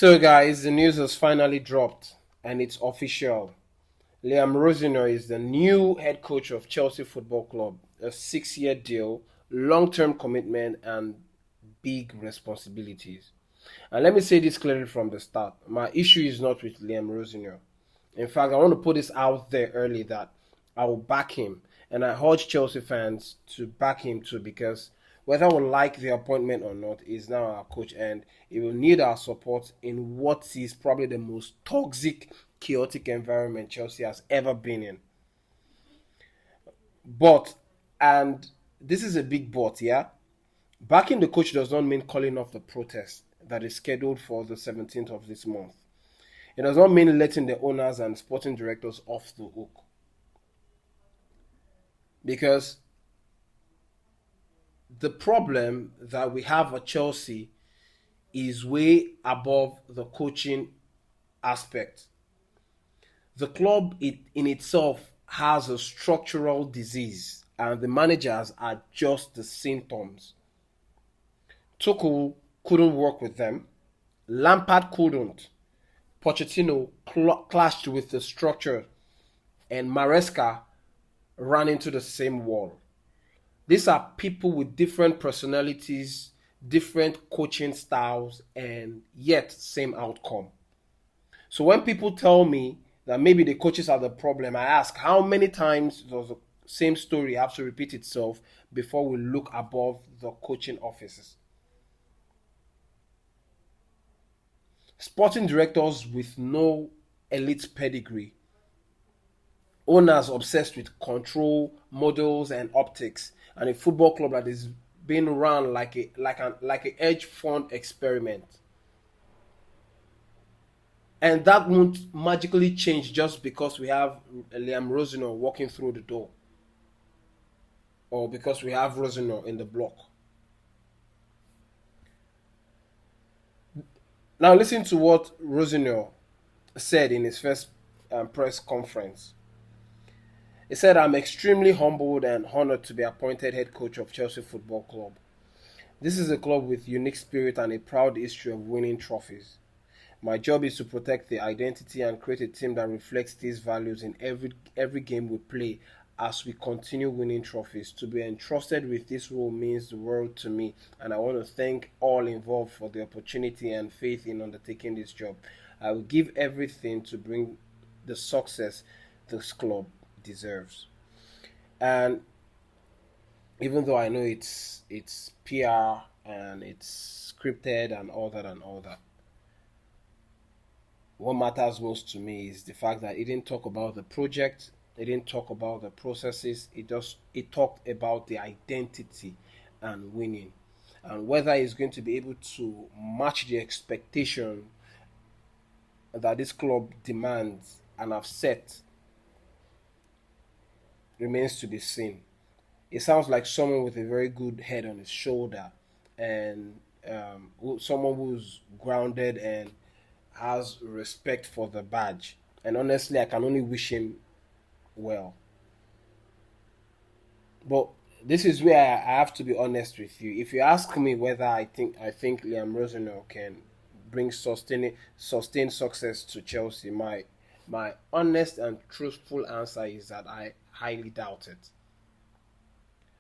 So, guys, the news has finally dropped and it's official. Liam Rosenior is the new head coach of Chelsea Football Club. A 6-year deal, long term commitment, and big responsibilities. And let me say this clearly from the start, my issue is not with Liam Rosenior. In fact, I want to put this out there early that I will back him. And I urge Chelsea fans to back him too because whether we like the appointment or not, he's now our coach and he will need our support in what is probably the most toxic, chaotic environment Chelsea has ever been in. But, and this is a big but, yeah? Backing the coach does not mean calling off the protest that is scheduled for the 17th of this month. It does not mean letting the owners and sporting directors off the hook. Because the problem that we have at Chelsea is way above the coaching aspect. The club in itself has a structural disease, and the managers are just the symptoms. Tuchel couldn't work with them. Lampard couldn't. Pochettino clashed with the structure, and Maresca ran into the same wall. These are people with different personalities, different coaching styles, and yet same outcome. So when people tell me that maybe the coaches are the problem, I ask how many times does the same story have to repeat itself before we look above the coaching offices? Sporting directors with no elite pedigree, owners obsessed with control, models, and optics, and a football club that is being run like a hedge fund experiment. And that won't magically change just because we have Liam Rosenior walking through the door or because we have Rosenior in the block. Now, listen to what Rosenior said in his first press conference. He said, I'm extremely humbled and honored to be appointed head coach of Chelsea Football Club. This is a club with unique spirit and a proud history of winning trophies. My job is to protect the identity and create a team that reflects these values in every game we play as we continue winning trophies. To be entrusted with this role means the world to me, and I want to thank all involved for the opportunity and faith in undertaking this job. I will give everything to bring the success this club deserves. And even though I know it's PR and it's scripted and all that, what matters most to me is the fact that it didn't talk about the project, it didn't talk about the processes, it talked about the identity and winning. And whether he's going to be able to match the expectation that this club demands and have set remains to be seen. It sounds like someone with a very good head on his shoulder and someone who's grounded and has respect for the badge. And honestly, I can only wish him well. But this is where I have to be honest with you. If you ask me whether I think Liam Rosenior can bring sustained success to Chelsea, my honest and truthful answer is that I highly doubt it.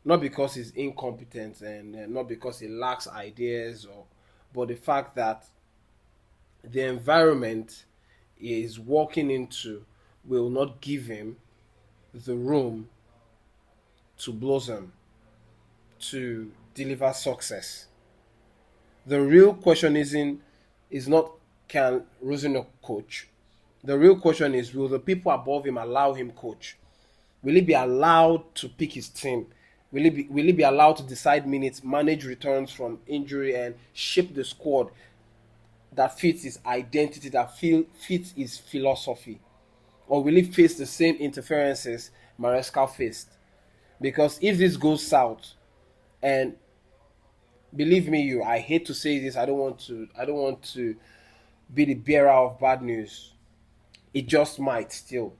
Not because he's incompetent and not because he lacks ideas but the fact that the environment he is walking into will not give him the room to blossom, to deliver success. The real question is not can Rosenior coach. The real question is will the people above him allow him coach? Will he be allowed to pick his team? Will he be allowed to decide minutes, manage returns from injury, and shape the squad that fits his identity, fits his philosophy? Or will he face the same interferences Maresca faced? Because if this goes south, and believe me, I hate to say this, I don't want to be the bearer of bad news. It just might still.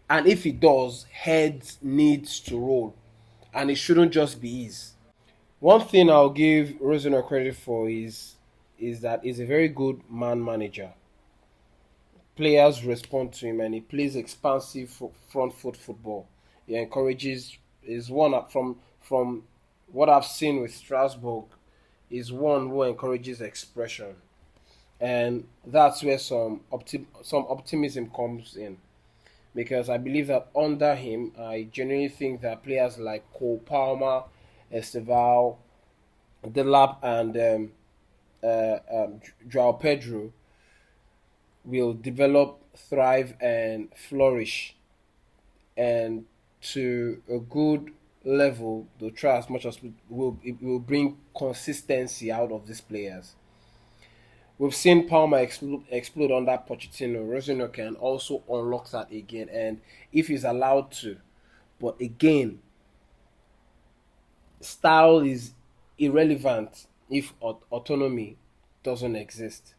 And if it does, heads needs to roll. And it shouldn't just be ease. One thing I'll give Rosenior credit for is is that he's a very good man manager. Players respond to him, and he plays expansive front foot football. He encourages is one up from what I've seen with Strasbourg, is one who encourages expression, and that's where some optimism comes in, because I believe that under him, I genuinely think that players like Cole Palmer, Esteval, Delap, and Joao Pedro will develop, thrive, and flourish, and to a good level. They'll try as much as it will bring consistency out of these players. We've seen Palmer explode under Pochettino. Rosenior can also unlock that again, and if he's allowed to. But again, style is irrelevant if autonomy doesn't exist.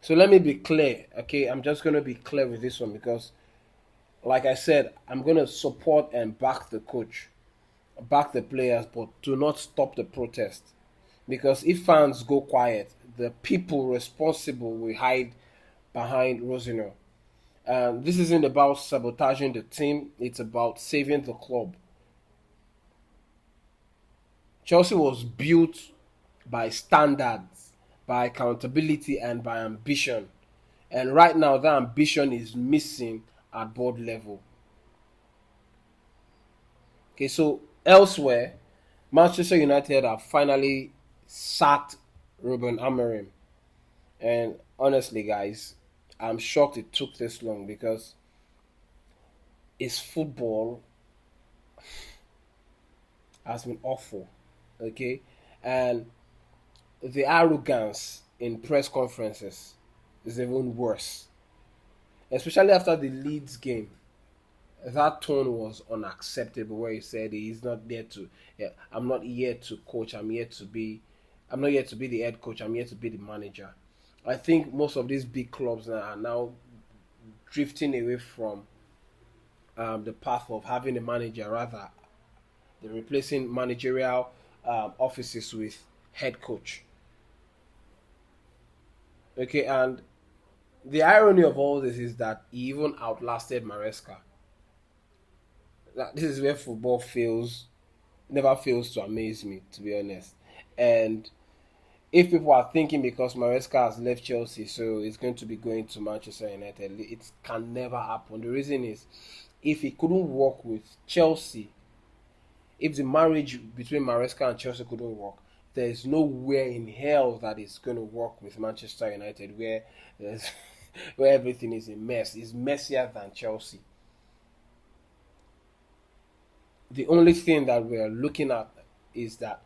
So let me be clear, okay? I'm just going to be clear with this one because, like I said, I'm going to support and back the coach, back the players, but do not stop the protest. Because if fans go quiet, the people responsible will hide behind Rosenior. This isn't about sabotaging the team, it's about saving the club. Chelsea was built by standards, by accountability, and by ambition. And right now, that ambition is missing at board level. Okay, so elsewhere, Manchester United have finally sacked Ruben Amorim. And honestly, guys, I'm shocked it took this long because his football has been awful. Okay, and the arrogance in press conferences is even worse, especially after the Leeds game. That tone was unacceptable. Where he said he's not there to, yeah, I'm not here to coach. I'm not here to be the head coach. I'm here to be the manager. I think most of these big clubs are now drifting away from the path of having a manager. Rather, they're replacing managerial offices with head coach. Okay, and the irony of all this is that he even outlasted Maresca. This is where football fails, never fails to amaze me, to be honest. And if people are thinking because Maresca has left Chelsea, so it's going to be going to Manchester United, it can never happen. The reason is, if he couldn't work with Chelsea, if the marriage between Maresca and Chelsea couldn't work, there is nowhere in hell that it's going to work with Manchester United, where where everything is a mess. It's messier than Chelsea. The only thing that we're looking at is that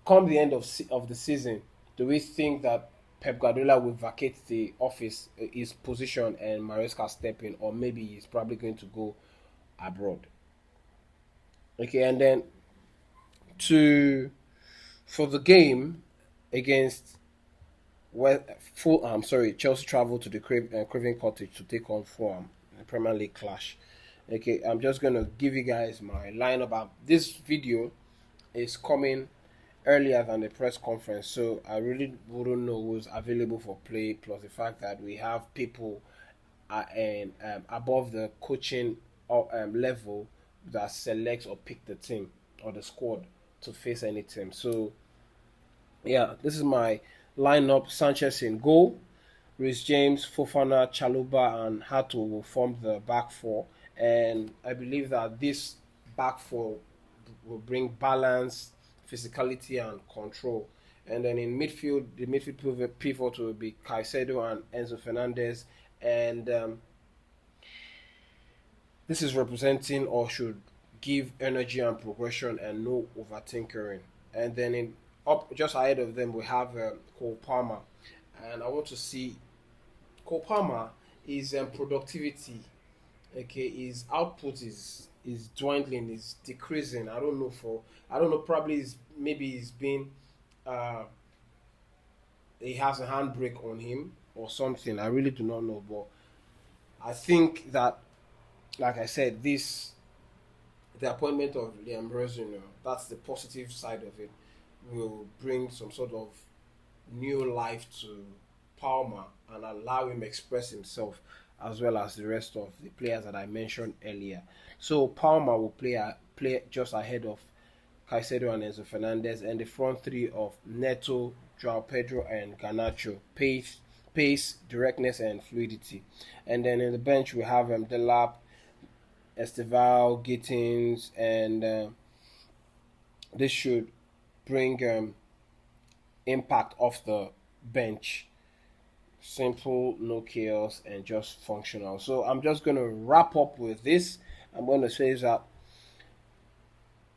come the end of the season, do we think that Pep Guardiola will vacate the office, his position, and Maresca step in, or maybe he's probably going to go abroad? Okay, and then to for the game against Chelsea traveled to the Craven Cottage to take on Fulham in the Premier League clash. Okay, I'm just gonna give you guys my lineup. This video is coming earlier than the press conference, so I really wouldn't know who's available for play. Plus the fact that we have people and above the coaching level that selects or pick the team or the squad to face any team. So yeah, this is my lineup. Sanchez in goal. Reece James, Fofana, Chaluba, and Hato will form the back four. And I believe that this back four will bring balance, physicality, and control. And then in midfield, the midfield pivot will be Caicedo and Enzo Fernandez. And this is representing, or should give, energy and progression and no overtinkering. And then in up just ahead of them, we have Cole Palmer. And I want to see Cole Palmer is productivity. Okay, his output is dwindling, is decreasing. I don't know. Probably maybe he's been he has a handbrake on him or something. I really do not know, but I think that, like I said, the appointment of Liam Rosenior, that's the positive side of it, will bring some sort of new life to Palmer and allow him express himself as well as the rest of the players that I mentioned earlier. So Palmer will play just ahead of Caicedo and Enzo Fernandez, and the front three of Neto, Joao Pedro, and Garnacho. Pace, directness, and fluidity. And then in the bench we have Delap, Esteval, Gittins, and this should bring impact off the bench. Simple, no chaos, and just functional. So I'm just going to wrap up with this. I'm going to say that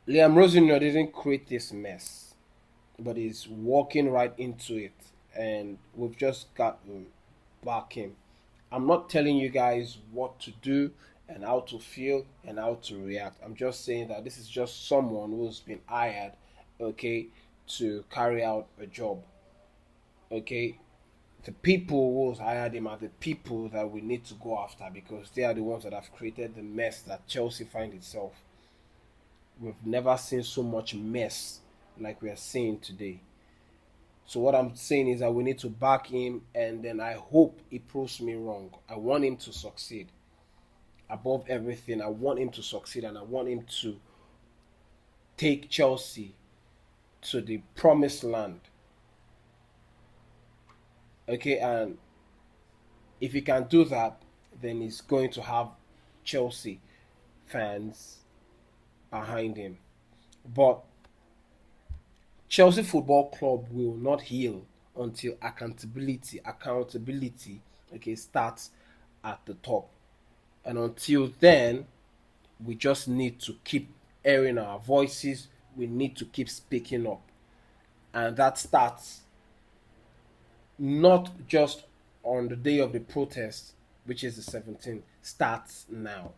Liam Rosenior didn't create this mess, but he's walking right into it, and we've just got to back him. I'm not telling you guys what to do and how to feel and how to react. I'm just saying that this is just someone who's been hired, okay, to carry out a job, okay. The people who's hired him are the people that we need to go after because they are the ones that have created the mess that Chelsea find itself. We've never seen so much mess like we are seeing today. So what I'm saying is that we need to back him, and then I hope he proves me wrong. I want him to succeed. Above everything, I want him to succeed, and I want him to take Chelsea to the promised land. Okay, and if he can do that, then he's going to have Chelsea fans behind him. But Chelsea Football Club will not heal until accountability, okay, starts at the top. And until then, we just need to keep airing our voices. We need to keep speaking up. And that starts not just on the day of the protest, which is the 17th, starts now.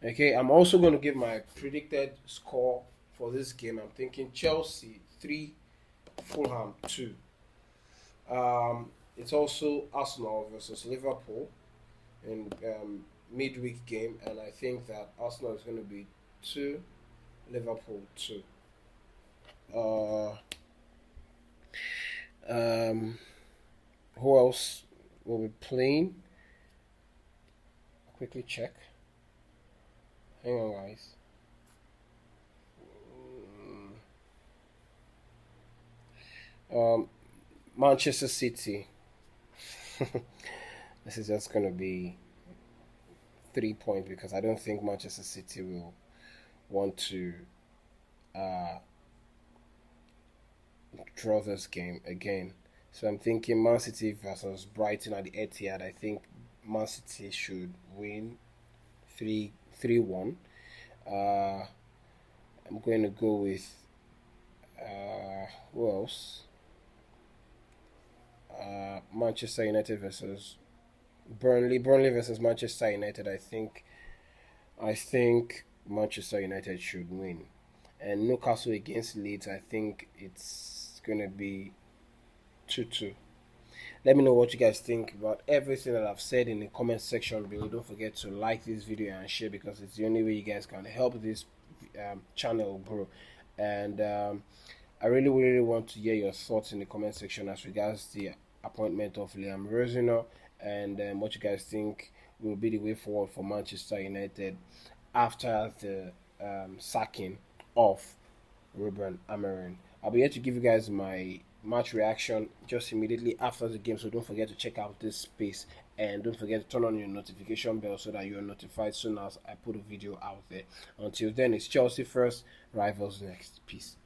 Okay, I'm also going to give my predicted score for this game. I'm thinking Chelsea 3, Fulham 2. It's also Arsenal versus Liverpool in midweek game, and I think that Arsenal is going to be 2, Liverpool 2. Who else will be playing? Quickly check. Hang on, guys. Manchester City. This is just going to be 3 points because I don't think Manchester City will want to draw this game again. So I'm thinking Man City versus Brighton at the Etihad. I think Man City should win 3-1. I'm going to go with who else? Manchester United versus Burnley versus Manchester United. I think Manchester United should win. And Newcastle against Leeds, I think it's going to be 2-2. Let me know what you guys think about everything that I've said in the comment section below. Don't forget to like this video and share because it's the only way you guys can help this channel grow. And I really want to hear your thoughts in the comment section as regards the appointment of Liam Rosenior and what you guys think will be the way forward for Manchester United after the sacking of Ruben Amorim. I'll be here to give you guys my match reaction just immediately after the game, so don't forget to check out this space and don't forget to turn on your notification bell so that you're notified soon as I put a video out there. Until then, it's Chelsea first, rivals next. Peace.